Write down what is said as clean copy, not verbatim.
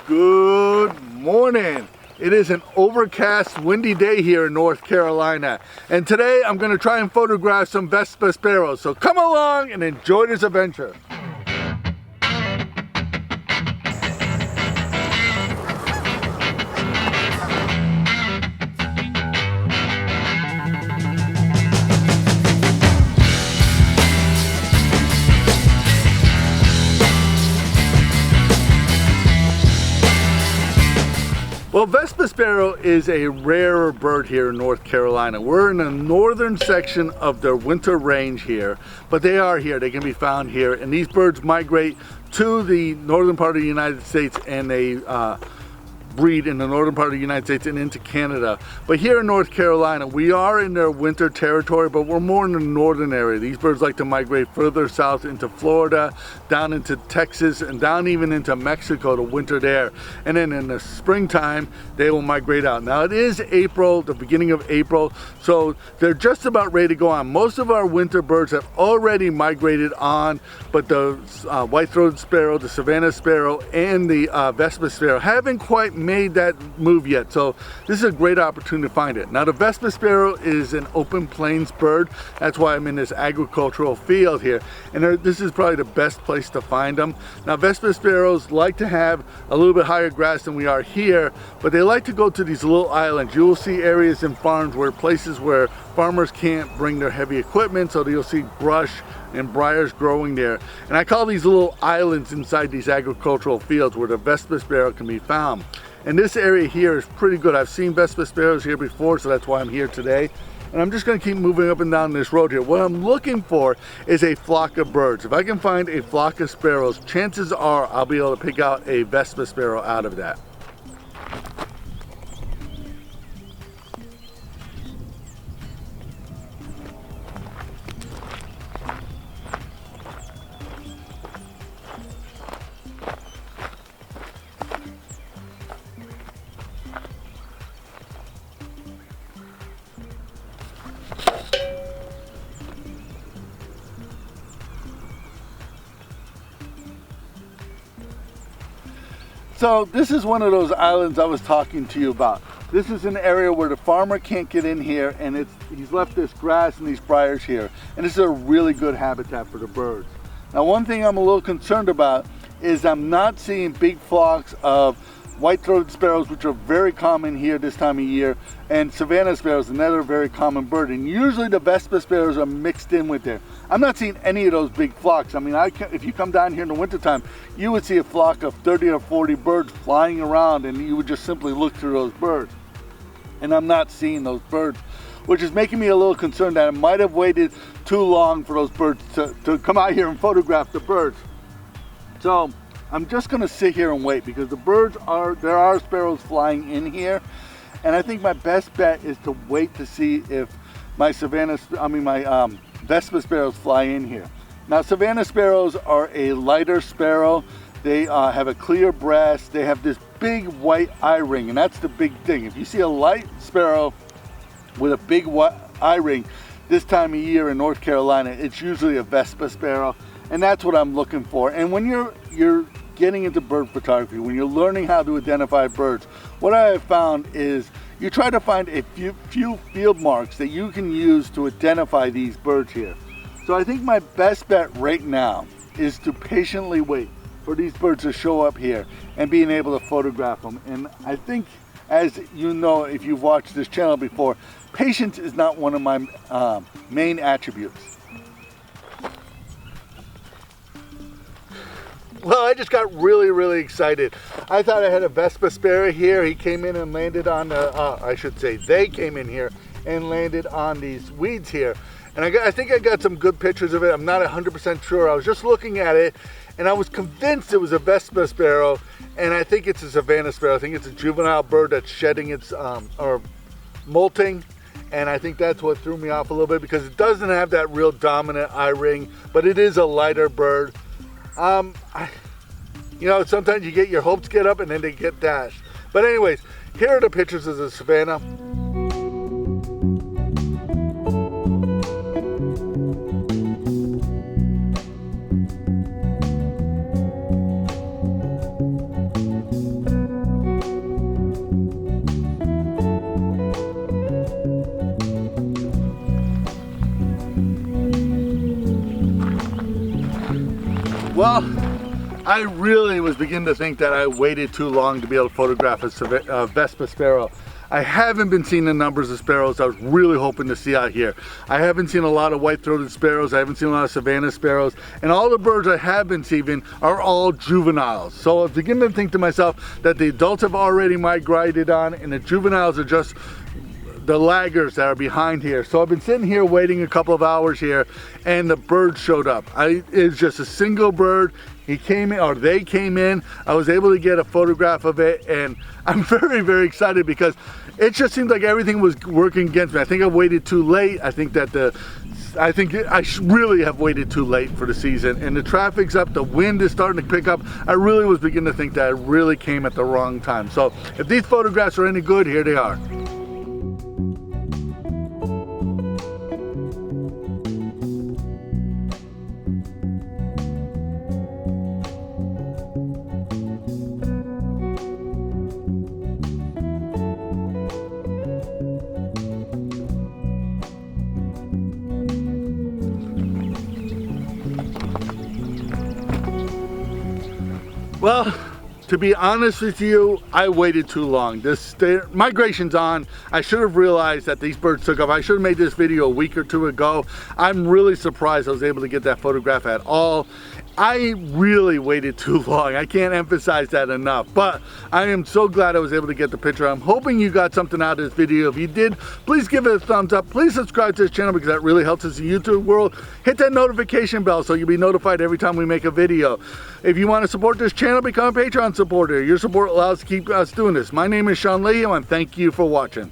Good morning. It is an overcast, windy day here in North Carolina. And today I'm going to try and photograph some Vesper Sparrows. So come along and enjoy this adventure. Well, Vesper Sparrow is a rarer bird here in North Carolina. We're in the northern section of their winter range here, but they are here. They can be found here, and these birds migrate to the northern part of the United States, and they breed in the northern part of the United States and into Canada. But here in North Carolina, we are in their winter territory, but we're more in the northern area. These birds like to migrate further south into Florida, down into Texas, and down even into Mexico to winter there. And then in the springtime, they will migrate out. Now it is April, the beginning of April, so they're just about ready to go on. Most of our winter birds have already migrated on, but the white-throated sparrow, the Savannah sparrow, and the Vesper sparrow haven't quite made that move yet, so this is a great opportunity to find it. Now the Vesper Sparrow is an open plains bird. That's why I'm in this agricultural field here, and this is probably the best place to find them. Now Vesper Sparrows like to have a little bit higher grass than we are here, but they like to go to these little islands. You will see areas in farms where places where farmers can't bring their heavy equipment, so you'll see brush and briars growing there. And I call these little islands inside these agricultural fields where the Vesper Sparrow can be found. And this area here is pretty good. I've seen Vesper Sparrows here before, so that's why I'm here today. And I'm just gonna keep moving up and down this road here. What I'm looking for is a flock of birds. If I can find a flock of sparrows, chances are I'll be able to pick out a Vesper Sparrow out of that. So this is one of those islands I was talking to you about. This is an area where the farmer can't get in here, and he's left this grass and these briars here. And this is a really good habitat for the birds. Now one thing I'm a little concerned about is I'm not seeing big flocks of white-throated sparrows, which are very common here this time of year, and Savannah sparrows, another very common bird. And usually the Vesper sparrows are mixed in with there. I'm not seeing any of those big flocks. I mean, if you come down here in the wintertime, you would see a flock of 30 or 40 birds flying around, and you would just simply look through those birds. And I'm not seeing those birds, which is making me a little concerned that I might have waited too long for those birds to come out here and photograph the birds. So I'm just gonna sit here and wait, because there are sparrows flying in here, and I think my best bet is to wait to see if my Vesper sparrows fly in here. Now Savannah sparrows are a lighter sparrow. They have a clear breast. They have this big white eye ring, and that's the big thing. If you see a light sparrow with a big white eye ring this time of year in North Carolina, it's usually a Vesper sparrow, and that's what I'm looking for. And when you're getting into bird photography, when you're learning how to identify birds, what I have found is you try to find a few field marks that you can use to identify these birds here. So I think my best bet right now is to patiently wait for these birds to show up here and being able to photograph them. And I think, as you know, if you've watched this channel before, patience is not one of my main attributes. Well, I just got really excited. I thought I had a Vesper Sparrow here. He came in and landed on I should say they came in here and landed on these weeds here. And I think I got some good pictures of it. I'm not 100% sure. I was just looking at it, and I was convinced it was a Vesper Sparrow, and I think it's a Savannah Sparrow. I think it's a juvenile bird that's shedding its, or molting. And I think that's what threw me off a little bit, because it doesn't have that real dominant eye ring, but it is a lighter bird. You know, sometimes you get your hopes get up and then they get dashed. But anyways, here are the pictures of the Savannah. Well, I really was beginning to think that I waited too long to be able to photograph a Vesper Sparrow. I haven't been seeing the numbers of sparrows I was really hoping to see out here. I haven't seen a lot of white-throated sparrows, I haven't seen a lot of Savannah sparrows, and all the birds I have been seeing are all juveniles. So I was beginning to think to myself that the adults have already migrated on and the juveniles are just the laggers that are behind here. So I've been sitting here waiting a couple of hours here and the bird showed up. It's just a single bird. He came in, or they came in. I was able to get a photograph of it and I'm very, very excited because it just seemed like everything was working against me. I think I waited too late. I think I really have waited too late for the season, and the traffic's up, the wind is starting to pick up. I really was beginning to think that I really came at the wrong time. So if these photographs are any good, here they are. Well, to be honest with you, I waited too long. Migration's on. I should have realized that these birds took off. I should have made this video a week or two ago. I'm really surprised I was able to get that photograph at all. I really waited too long. I can't emphasize that enough, but I am so glad I was able to get the picture. I'm hoping you got something out of this video. If you did, please give it a thumbs up. Please subscribe to this channel because that really helps us in the YouTube world. Hit that notification bell so you'll be notified every time we make a video. If you want to support this channel, become a Patreon supporter. Your support allows us to keep us doing this. My name is Leahy, and thank you for watching.